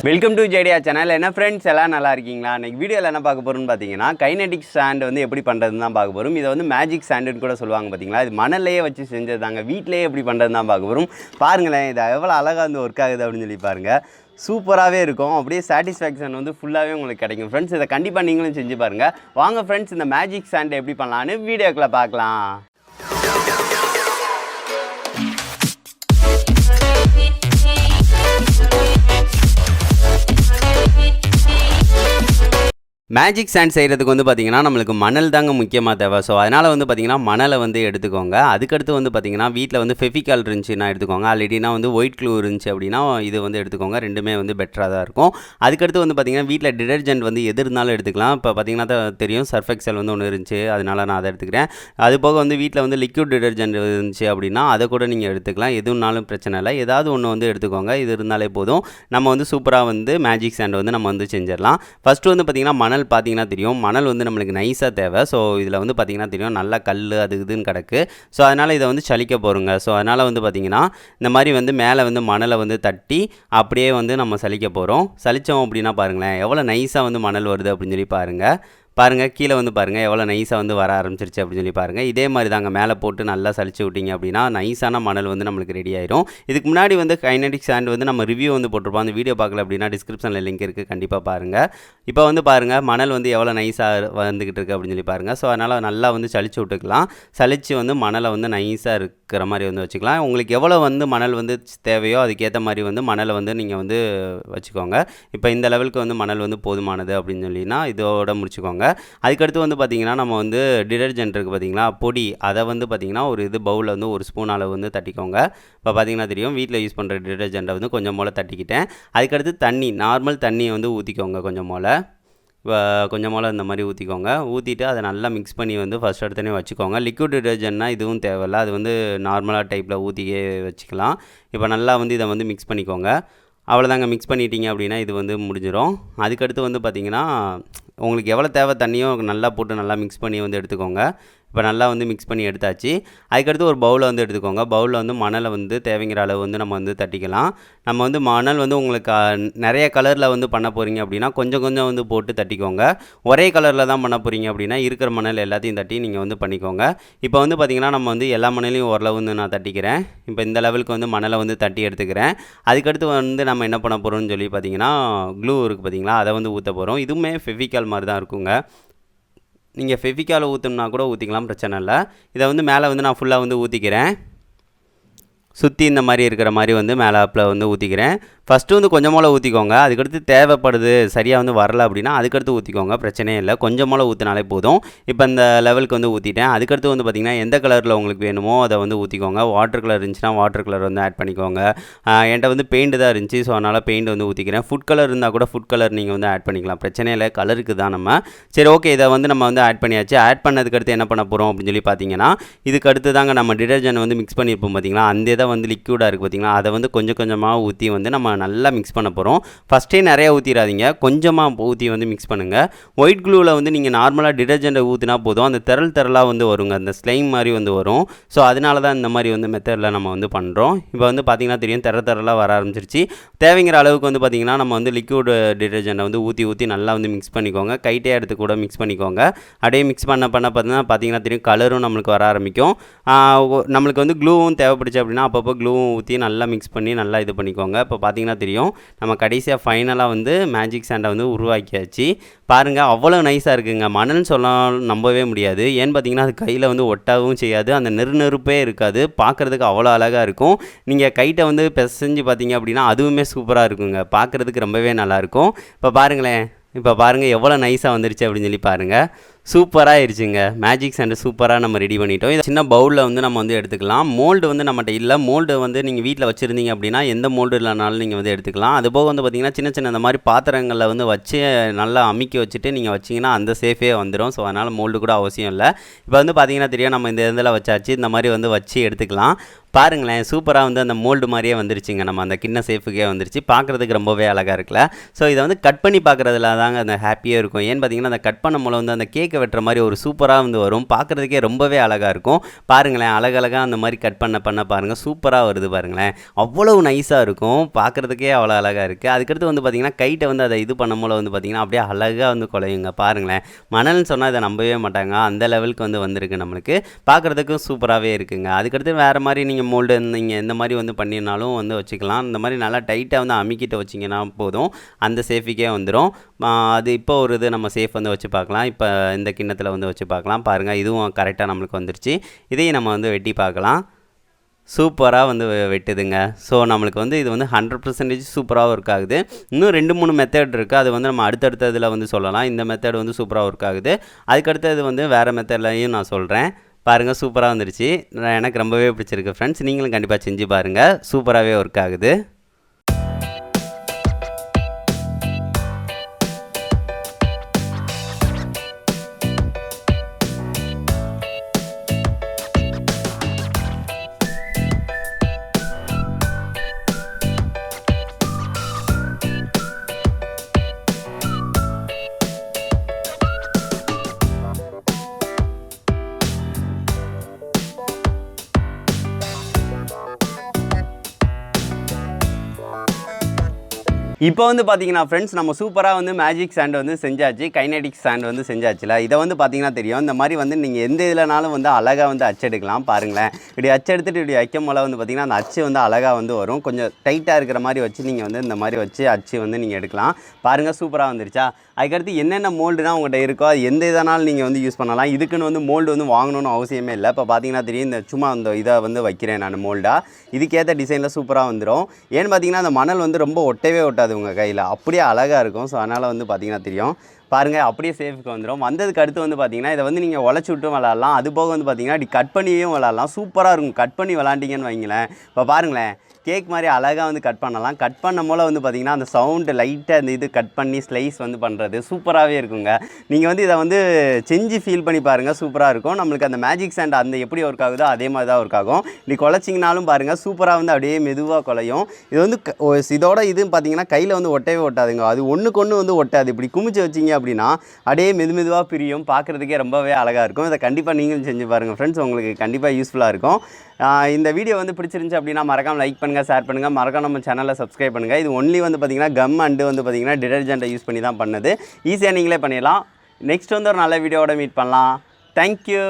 Welcome to ஜேடியா channel. என்ன friends எல்லாம் நல்லா இருக்கீங்களா? இன்றைக்கி வீடியோவில் என்ன பார்க்க போகிறோம்னு பார்த்தீங்கன்னா கைனெட்டிக் சாண்ட் வந்து எப்படி பண்ணுறதுன்னு தான் பார்க்க போகிறோம். இதை வந்து மேஜிக் சாண்டுன்னு கூட சொல்லுவாங்க பார்த்தீங்களா. இது மணல்லையே வச்சு செஞ்சது தாங்க. வீட்டிலேயே எப்படி பண்ணுறது தான் பார்க்க போகிறோம். பாருங்களேன், இது எவ்வளோ அழகாக வந்து ஒர்க் ஆகுது அப்படின்னு சொல்லி பாருங்கள். சூப்பராகவே இருக்கும். அப்படியே சாட்டிஸ்ஃபேக்ஷன் வந்து ஃபுல்லாகவே உங்களுக்கு கிடைக்கும் ஃப்ரெண்ட்ஸ். இதை கண்டிப்பாக நீங்களும் செஞ்சு பாருங்கள். வாங்க ஃப்ரெண்ட்ஸ், இந்த மேஜிக் சாண்ட் எப்படி பண்ணலான்னு வீடியோக்குள்ளே பார்க்கலாம். மேஜிக் சாண்ட் செய்கிறதுக்கு வந்து பார்த்திங்கன்னா நம்மளுக்கு மணல் தாங்க முக்கியமாக தேவை. ஸோ அதனால் வந்து பார்த்திங்கன்னா மணலை வந்து எடுத்துக்கோங்க. அதுக்கடுத்து வந்து பார்த்திங்கன்னா வீட்டில் வந்து ஃபெவிகால் இருந்துச்சுன்னா எடுத்துக்கோங்க. ஆல்ரெடினா வந்து ஒயிட் க்ளூ இருந்துச்சு அப்படின்னா இது வந்து எடுத்துக்கோங்க. ரெண்டுமே வந்து பெட்டராக தான் இருக்கும். அதுக்கடுத்து வந்து பார்த்திங்கன்னா வீட்டில் டிடர்ஜென்ட் வந்து எது இருந்தாலும் எடுத்துக்கலாம். இப்போ பார்த்திங்கன்னா தான் தெரியும், சர்ஃப் எக்ஸல் வந்து ஒன்று இருந்துச்சு, அதனால் நான் அதை எடுத்துக்கிறேன். அது போக வந்து வீட்டில் வந்து லிக்விட் டிடர்ஜென்ட் இருந்துச்சு அப்படின்னா அதை கூட நீங்கள் எடுத்துக்கலாம். எதுனாலும் பிரச்சனை இல்லை, ஏதாவது ஒன்று வந்து எடுத்துக்கோங்க. இது இருந்தாலே போதும். நம்ம வந்து சூப்பராக வந்து மேஜிக் சாண்ட் வந்து நம்ம வந்து செஞ்சிடலாம். ஃபஸ்ட்டு வந்து பார்த்திங்கன்னா மணல் பார்த்தீங்கன்னா தெரியும், மணல் வந்து நம்மளுக்கு நைஸாக தேவை. ஸோ இதில் வந்து பார்த்திங்கன்னா தெரியும், நல்லா கல் அது இதுன்னு கிடக்கு. ஸோ அதனால் இதை வந்து சலிக்க போகிறோங்க. ஸோ அதனால் வந்து பார்த்திங்கன்னா இந்த மாதிரி வந்து மேலே வந்து மணலை வந்து தட்டி அப்படியே வந்து நம்ம சலிக்க போகிறோம். சலித்தோம் அப்படின்னா பாருங்களேன் எவ்வளோ நைஸாக வந்து மணல் வருது அப்படின்னு சொல்லி பாருங்கள். கீழே வந்து பாருங்கள் எவ்வளோ நைஸாக வந்து வர ஆரம்பிச்சிருச்சு அப்படின்னு சொல்லி பாருங்கள். இதே மாதிரி தாங்க மேலே போட்டு நல்லா சலிச்சு விட்டிங்க அப்படின்னா நைஸான மணல் வந்து நம்மளுக்கு ரெடி ஆயிரும். இதுக்கு முன்னாடி வந்து கைனெட்டிக் சாண்ட் வந்து நம்ம ரிவ்யூ வந்து போட்டிருப்போம். அந்த வீடியோ பார்க்கல அப்படின்னா டிஸ்கிரிப்ஷனில் லிங்க் இருக்குது, கண்டிப்பாக பாருங்கள். இப்போ வந்து பாருங்கள் மணல் வந்து எவ்வளோ நைஸாக வந்துக்கிட்டு இருக்குது அப்படின்னு சொல்லி பாருங்கள். ஸோ அதனால் நல்லா வந்து சலிச்சு விட்டுக்கலாம். சலிச்சு வந்து மணலை வந்து நைஸாக இருக்கிற மாதிரி வந்து வச்சுக்கலாம். உங்களுக்கு எவ்வளோ வந்து மணல் வந்து தேவையோ அதுக்கேற்ற மாதிரி வந்து மணலை வந்து நீங்கள் வந்து வச்சுக்கோங்க. இப்போ இந்த லெவலுக்கு வந்து மணல் வந்து போதுமானது அப்படின்னு சொல்லினா இதோட முடிச்சுக்கோங்க. அதுக்கடுத்து வந்து பார்த்திங்கன்னா நம்ம வந்து டிடர்ஜென்ட் இருக்குது பார்த்திங்களா, பொடி, அதை வந்து பார்த்திங்கன்னா ஒரு பவுலில் வந்து ஒரு ஸ்பூன் அளவு வந்து தட்டிக்கோங்க. இப்போ பார்த்திங்கன்னா தெரியும், வீட்டில் யூஸ் பண்ணுற டிடர்ஜென்ட்டை வந்து கொஞ்சம் போல் தட்டிக்கிட்டேன். அதுக்கடுத்து தண்ணி, நார்மல் தண்ணியை வந்து ஊற்றிக்கோங்க. கொஞ்சம் போல் இந்த மாதிரி ஊற்றிக்கோங்க. ஊற்றிட்டு அதை நல்லா மிக்ஸ் பண்ணி வந்து ஃபஸ்ட் எடுத்தோடனே வச்சுக்கோங்க. லிக்விட் டிடர்ஜென்ட்னா இதுவும் தேவையில்லை, அது வந்து நார்மலாக டைப்பில் ஊற்றிக்கே வச்சுக்கலாம். இப்போ நல்லா வந்து இதை வந்து மிக்ஸ் பண்ணிக்கோங்க. அவ்வளோதாங்க, மிக்ஸ் பண்ணிட்டீங்க அப்படின்னா இது வந்து முடிஞ்சிடும். அதுக்கடுத்து வந்து பார்த்திங்கன்னா உங்களுக்கு எவ்வளோ தேவை தண்ணியோ நல்லா போட்டு நல்லா மிக்ஸ் பண்ணி வந்து எடுத்துக்கோங்க. இப்போ நல்லா வந்து மிக்ஸ் பண்ணி எடுத்தாச்சு. அதுக்கடுத்து ஒரு பவுலை வந்து எடுத்துக்கோங்க. பவுலில் வந்து மணலை வந்து தேவைங்கிற அளவு வந்து நம்ம வந்து தட்டிக்கலாம். நம்ம வந்து மணல் வந்து உங்களுக்கு நிறைய கலரில் வந்து பண்ண போகிறீங்க அப்படின்னா கொஞ்சம் கொஞ்சம் வந்து போட்டு தட்டிக்கோங்க. ஒரே கலரில் தான் பண்ண போகிறீங்க அப்படின்னா இருக்கிற மணல் எல்லாத்தையும் தட்டி நீங்கள் வந்து பண்ணிக்கோங்க. இப்போ வந்து பார்த்திங்கன்னா நம்ம வந்து எல்லா மணலையும் ஓரளவு வந்து நான் தட்டிக்கிறேன். இப்போ இந்த லெவலுக்கு வந்து மணலை வந்து தட்டி எடுத்துக்கிறேன். அதுக்கடுத்து வந்து நம்ம என்ன பண்ண போகிறோம்னு சொல்லி பார்த்திங்கன்னா க்ளூ இருக்குது பார்த்திங்களா, அதை வந்து ஊற்ற போகிறோம். இதுவுமே ஃபெவிகால் மாதிரி தான் இருக்குங்க. நீங்கள் ஃபெவிகால் ஊற்றணும்னா கூட ஊற்றிக்கலாம், பிரச்சனை இல்லை. இதை வந்து மேலே வந்து நான் ஃபுல்லாக வந்து ஊற்றிக்கிறேன். சுற்றி இந்த மாதிரி இருக்கிற மாதிரி வந்து மேலாப்பில் வந்து ஊற்றிக்கிறேன். ஃபஸ்ட்டு வந்து கொஞ்சமாக ஊற்றிக்கோங்க. அதுக்கடுத்து தேவைப்படுது சரியாக வந்து வரலை அப்படின்னா அதுக்கடுத்து ஊற்றிக்கோங்க, பிரச்சனையே இல்லை. கொஞ்சமாக ஊற்றினாலே போதும். இப்போ இந்த லெவலுக்கு வந்து ஊற்றிட்டேன். அதுக்கடுத்து வந்து பார்த்திங்கன்னா எந்த கலரில் உங்களுக்கு வேணுமோ அதை வந்து ஊற்றிக்கோங்க. வாட்டர் கலர் இருந்துச்சுன்னா வாட்டர் கலர் வந்து ஆட் பண்ணிக்கோங்க. என்கிட்ட வந்து பெயிண்ட் தான் இருந்துச்சு, ஸோ அதனால் பெயிண்ட் வந்து ஊற்றிக்கிறேன். ஃபுட் கலர் இருந்தால் கூட ஃபுட் கலர் நீங்கள் வந்து ஆட் பண்ணிக்கலாம், பிரச்சனையே இல்லை. கலருக்கு தான் நம்ம. சரி, ஓகே, இதை வந்து நம்ம வந்து ஆட் பண்ணியாச்சு. ஆட் பண்ணதுக்கடுத்து என்ன பண்ண போகிறோம் அப்படின்னு சொல்லி பார்த்தீங்கன்னா இதுக்கு அடுத்து தாங்க நம்ம டிடர்ஜென்ட் வந்து மிக்ஸ் பண்ணியிருப்போம் பார்த்திங்களா, அந்த இதை வந்து லிக்விடாக இருக்குது பார்த்திங்களா, அதை வந்து கொஞ்சம் கொஞ்சமாக ஊற்றி வந்து நம்ம நல்லா மிக்ஸ் பண்ண போகிறோம். ஃபஸ்ட்டே நிறையா ஊற்றிடாதீங்க, கொஞ்சமாக ஊற்றி வந்து மிக்ஸ் பண்ணுங்கள். ஒயிட் க்ளூவில் வந்து நீங்கள் நார்மலாக டிடர்ஜென்ட்டை ஊற்றினா போதும், அந்த திரளாக வந்து வருங்க, அந்த ஸ்லைம் மாதிரி வந்து வரும். ஸோ அதனால தான் இந்த மாதிரி வந்து மெத்தடில் நம்ம வந்து பண்ணுறோம். இப்போ வந்து பார்த்திங்கன்னா தெரியும், திரளாக வர ஆரம்பிச்சிருச்சு. தேவைங்கிற அளவுக்கு வந்து பார்த்திங்கன்னா நம்ம வந்து லிக்விட் டிடர்ஜென்ட்டை வந்து ஊற்றி நல்லா வந்து மிக்ஸ் பண்ணிக்கோங்க. கைட்டே எடுத்து கூட மிக்ஸ் பண்ணிக்கோங்க. அப்படியே மிக்ஸ் பண்ண பார்த்திங்கன்னா தெரியும், கலரும் நம்மளுக்கு வர ஆரம்பிக்கும். நம்மளுக்கு வந்து க்ளூவும் தேவைப்படுச்சு அப்படின்னா அப்பப்போ க்ளூவும் ஊற்றி நல்லா மிக்ஸ் பண்ணி நல்லா இது பண்ணிக்கோங்க. இப்போ பார்த்திங்கன்னா தெரியும், நம்ம கடைசியாக ஃபைனலாக வந்து மேஜிக் சாண்டை வந்து உருவாக்கியாச்சு. பாருங்கள், அவ்வளோ நைஸாக இருக்குங்க. மணல்னு சொன்னால் நம்பவே முடியாது. ஏன்னு பார்த்தீங்கன்னா அது கையில் வந்து ஒட்டவும் செய்யாது, அந்த நெருப்பே இருக்காது. பார்க்குறதுக்கு அவ்வளோ அழகாக இருக்கும். நீங்கள் கைட்டை வந்து பிசைஞ்சு பார்த்தீங்க அப்படின்னா அதுவுமே சூப்பராக இருக்குங்க, பார்க்குறதுக்கு ரொம்பவே நல்லாயிருக்கும். இப்போ பாருங்கள் எவ்வளோ நைஸாக வந்துருச்சு அப்படின்னு சொல்லி பாருங்கள். சூப்பராக இருச்சுங்க. மேஜிக் சாண்டு சூப்பராக நம்ம ரெடி பண்ணிட்டோம். இதை சின்ன பவுலில் வந்து நம்ம வந்து எடுத்துக்கலாம். மோல்டு வந்து நம்மகிட்ட இல்லை. மோல்டு வந்து நீங்கள் வீட்டில் வச்சுருந்தீங்க அப்படின்னா எந்த மோல்டு இல்லைனாலும் நீங்கள் வந்து எடுத்துக்கலாம். அதுபோக வந்து பார்த்திங்கன்னா சின்ன இந்த மாதிரி பாத்திரங்களில் வந்து வச்சு நல்லா அமுக்கி வச்சுட்டு நீங்கள் வச்சிங்கன்னா அந்த சேஃபே வந்துடும். ஸோ அதனால் மோல்டு கூட அவசியம் இல்லை. இப்போ வந்து பார்த்திங்கன்னா தெரியும், நம்ம இந்த இதில் வச்சாச்சு. இந்த மாதிரி வந்து வச்சு எடுத்துக்கலாம். பாருங்களேன் சூப்பராக வந்து அந்த மோல்டு மாதிரியே வந்துருச்சுங்க. நம்ம அந்த கிண்ண சேஃபுக்கே வந்துருச்சு. பார்க்குறதுக்கு ரொம்பவே அழகாக இருக்குல்ல. ஸோ இதை வந்து கட் பண்ணி பார்க்குறதுல தாங்க அந்த ஹாப்பியாக இருக்கும். ஏன்னு பார்த்தீங்கன்னா அந்த கட் பண்ணும் போது வந்து அந்த கேக்கை வெட்டுற மாதிரி ஒரு சூப்பராக வந்து வரும். பார்க்குறதுக்கே ரொம்பவே அழகாக இருக்கும். பாருங்களேன் அழகழகாக அந்த மாதிரி கட் பண்ண பாருங்கள் சூப்பராக வருது பாருங்களேன். அவ்வளவு நைஸாக இருக்கும். பார்க்குறதுக்கே அவ்வளோ அழகாக இருக்குது. அதுக்கடுத்து வந்து பார்த்திங்கன்னா கைட்டை வந்து அதை இது பண்ணும் போது வந்து பார்த்திங்கன்னா அப்படியே அழகாக வந்து குலையுங்க. பாருங்களேன் மணல்னு சொன்னால் இதை நம்பவே மாட்டாங்க. அந்த லெவலுக்கு வந்து வந்திருக்கு நம்மளுக்கு. பார்க்குறதுக்கும் சூப்பராகவே இருக்குங்க. அதுக்கடுத்து வேறு மாதிரி நீங்கள் மோல்டு நீங்கள் எந்த மாதிரி வந்து பண்ணினாலும் வந்து வச்சுக்கலாம். இந்த மாதிரி நல்லா டைட்டாக வந்து அமுக்கிட்டு வச்சிங்கன்னா போதும், அந்த சேஃபிக்கே வந்துடும். அது இப்போ ஒரு இது நம்ம சேஃப் வந்து வச்சு பார்க்கலாம். இப்போ இந்த கிண்ணத்தில் வந்து வச்சு பார்க்கலாம். பாருங்கள் இதுவும் கரெக்டாக நம்மளுக்கு வந்துருச்சு. இதையும் நம்ம வந்து வெட்டி பார்க்கலாம். சூப்பராக வந்து வெட்டுதுங்க. ஸோ நம்மளுக்கு வந்து இது வந்து 100% சூப்பராக ஒர்க் ஆகுது. இன்னும் 2-3 மெத்தட் இருக்குது. அது வந்து நம்ம அடுத்தடுத்த இதில் வந்து சொல்லலாம். இந்த மெத்தட் வந்து சூப்பராக ஒர்க் ஆகுது. அதுக்கடுத்தது வந்து வேறு மெத்தட்லையும் நான் சொல்கிறேன். பாருங்கள் சூப்பராக வந்துருச்சு. எனக்கு ரொம்பவே பிடிச்சிருக்கு ஃப்ரெண்ட்ஸ். நீங்களும் கண்டிப்பாக செஞ்சு பாருங்கள். சூப்பராகவே ஒர்க் ஆகுது. இப்போ வந்து பார்த்தீங்கன்னா ஃப்ரெண்ட்ஸ் நம்ம சூப்பராக வந்து மேஜிக் சாண்ட் வந்து செஞ்சாச்சு. கைனடிக் சாண்ட் வந்து செஞ்சாச்சுல. இதை வந்து பார்த்தீங்கன்னா தெரியும். இந்த மாதிரி வந்து நீங்கள் எந்த இதுலனாலும் வந்து அழகாக வந்து அச்செடுக்கலாம். பாருங்களேன் இப்படி அச்செடுத்துட்டு இப்படி வைக்கும் போல வந்து பார்த்திங்கன்னா அந்த அச்சு வந்து அழகாக வந்து வரும். கொஞ்சம் டைட்டாக இருக்கிற மாதிரி வச்சு நீங்கள் வந்து இந்த மாதிரி வச்சு அச்சு வந்து நீங்கள் எடுக்கலாம். பாருங்கள் சூப்பராக வந்துருச்சா. அதுக்கடுத்து என்னென்ன மோல்டுனா உங்கள்கிட்ட இருக்கோ அது எந்த இதனாலும் நீங்கள் வந்து யூஸ் பண்ணலாம். இதுக்குன்னு வந்து மோல்டு வந்து வாங்கணும்னு அவசியமே இல்லை. இப்போ பார்த்தீங்கன்னா தெரியும் இந்த சும்மா அந்த இதை வந்து வைக்கிறேன் நான் மோல்டாக. இதுக்கேற்ற டிசைனில் சூப்பராக வந்துடும். ஏன்னு பார்த்தீங்கன்னா அந்த மணல் வந்து ரொம்ப ஒட்டவே ஒட்டாது உங்கள் கையில், அப்படியே அழகாக இருக்கும். ஸோ அதனால் வந்து பார்த்தீங்கன்னா தெரியும். பாருங்கள் அப்படியே சேஃபுக்கு வந்துடும். வந்ததுக்கு அடுத்து வந்து பார்த்தீங்கன்னா இதை வந்து நீங்கள் உடச்சி விட்டும் விளாட்லாம். அது போக வந்து பார்த்தீங்கன்னா இப்படி கட் பண்ணியும் விளாட்லாம். சூப்பராக இருக்கும். கட் பண்ணி விளாண்டிங்கன்னு வைங்களேன். இப்போ பாருங்களேன் கேக் மாதிரி அழகாக வந்து கட் பண்ணலாம். கட் பண்ண போல் வந்து பார்த்திங்கன்னா அந்த சவுண்டு லைட்டாக இந்த இது கட் பண்ணி ஸ்லைஸ் வந்து பண்ணுறது சூப்பராகவே இருக்குங்க. நீங்கள் வந்து இதை வந்து செஞ்சு ஃபீல் பண்ணி பாருங்கள். சூப்பராக இருக்கும். நம்மளுக்கு அந்த மேஜிக் சாண்ட் அந்த எப்படி ஒர்க் ஆகுதோ அதே மாதிரி தான் ஒர்க் ஆகும். இப்படி குலைச்சிங்கனாலும் பாருங்கள் சூப்பராக வந்து அப்படியே மெதுவாக குலையும். இது வந்து இதோட இது பார்த்திங்கன்னா கையில் வந்து ஒட்டவே ஒட்டாதுங்க. அது ஒன்றுக்கு ஒன்று வந்து ஒட்டாது. இப்படி குமிச்சு வச்சிங்க அப்படின்னா அப்படியே மெதுவாக பிரியும். பார்க்குறதுக்கே ரொம்பவே அழகாக இருக்கும். இதை கண்டிப்பாக நீங்களும் செஞ்சு பாருங்கள் ஃப்ரெண்ட்ஸ். உங்களுக்கு கண்டிப்பாக யூஸ்ஃபுல்லாக இருக்கும். இந்த வீடியோ வந்து பிடிச்சிருந்துச்சு அப்படின்னா மறக்காமல் லைக் பண்ணுங்கள், ஷேர் பண்ணுங்கள், மறக்காம நம்ம சேனலை சப்ஸ்கிரைப் பண்ணுங்கள். இது ஒன்லி வந்து பார்த்திங்கன்னா கம் அண்டு வந்து பார்த்திங்கன்னா டிடர்ஜெண்ட்டை யூஸ் பண்ணி தான் பண்ணது. ஈஸியாக நீங்களே பண்ணிடலாம். நெக்ஸ்ட் வந்து ஒரு நல்ல வீடியோவோட மீட் பண்ணலாம். தேங்க்யூ.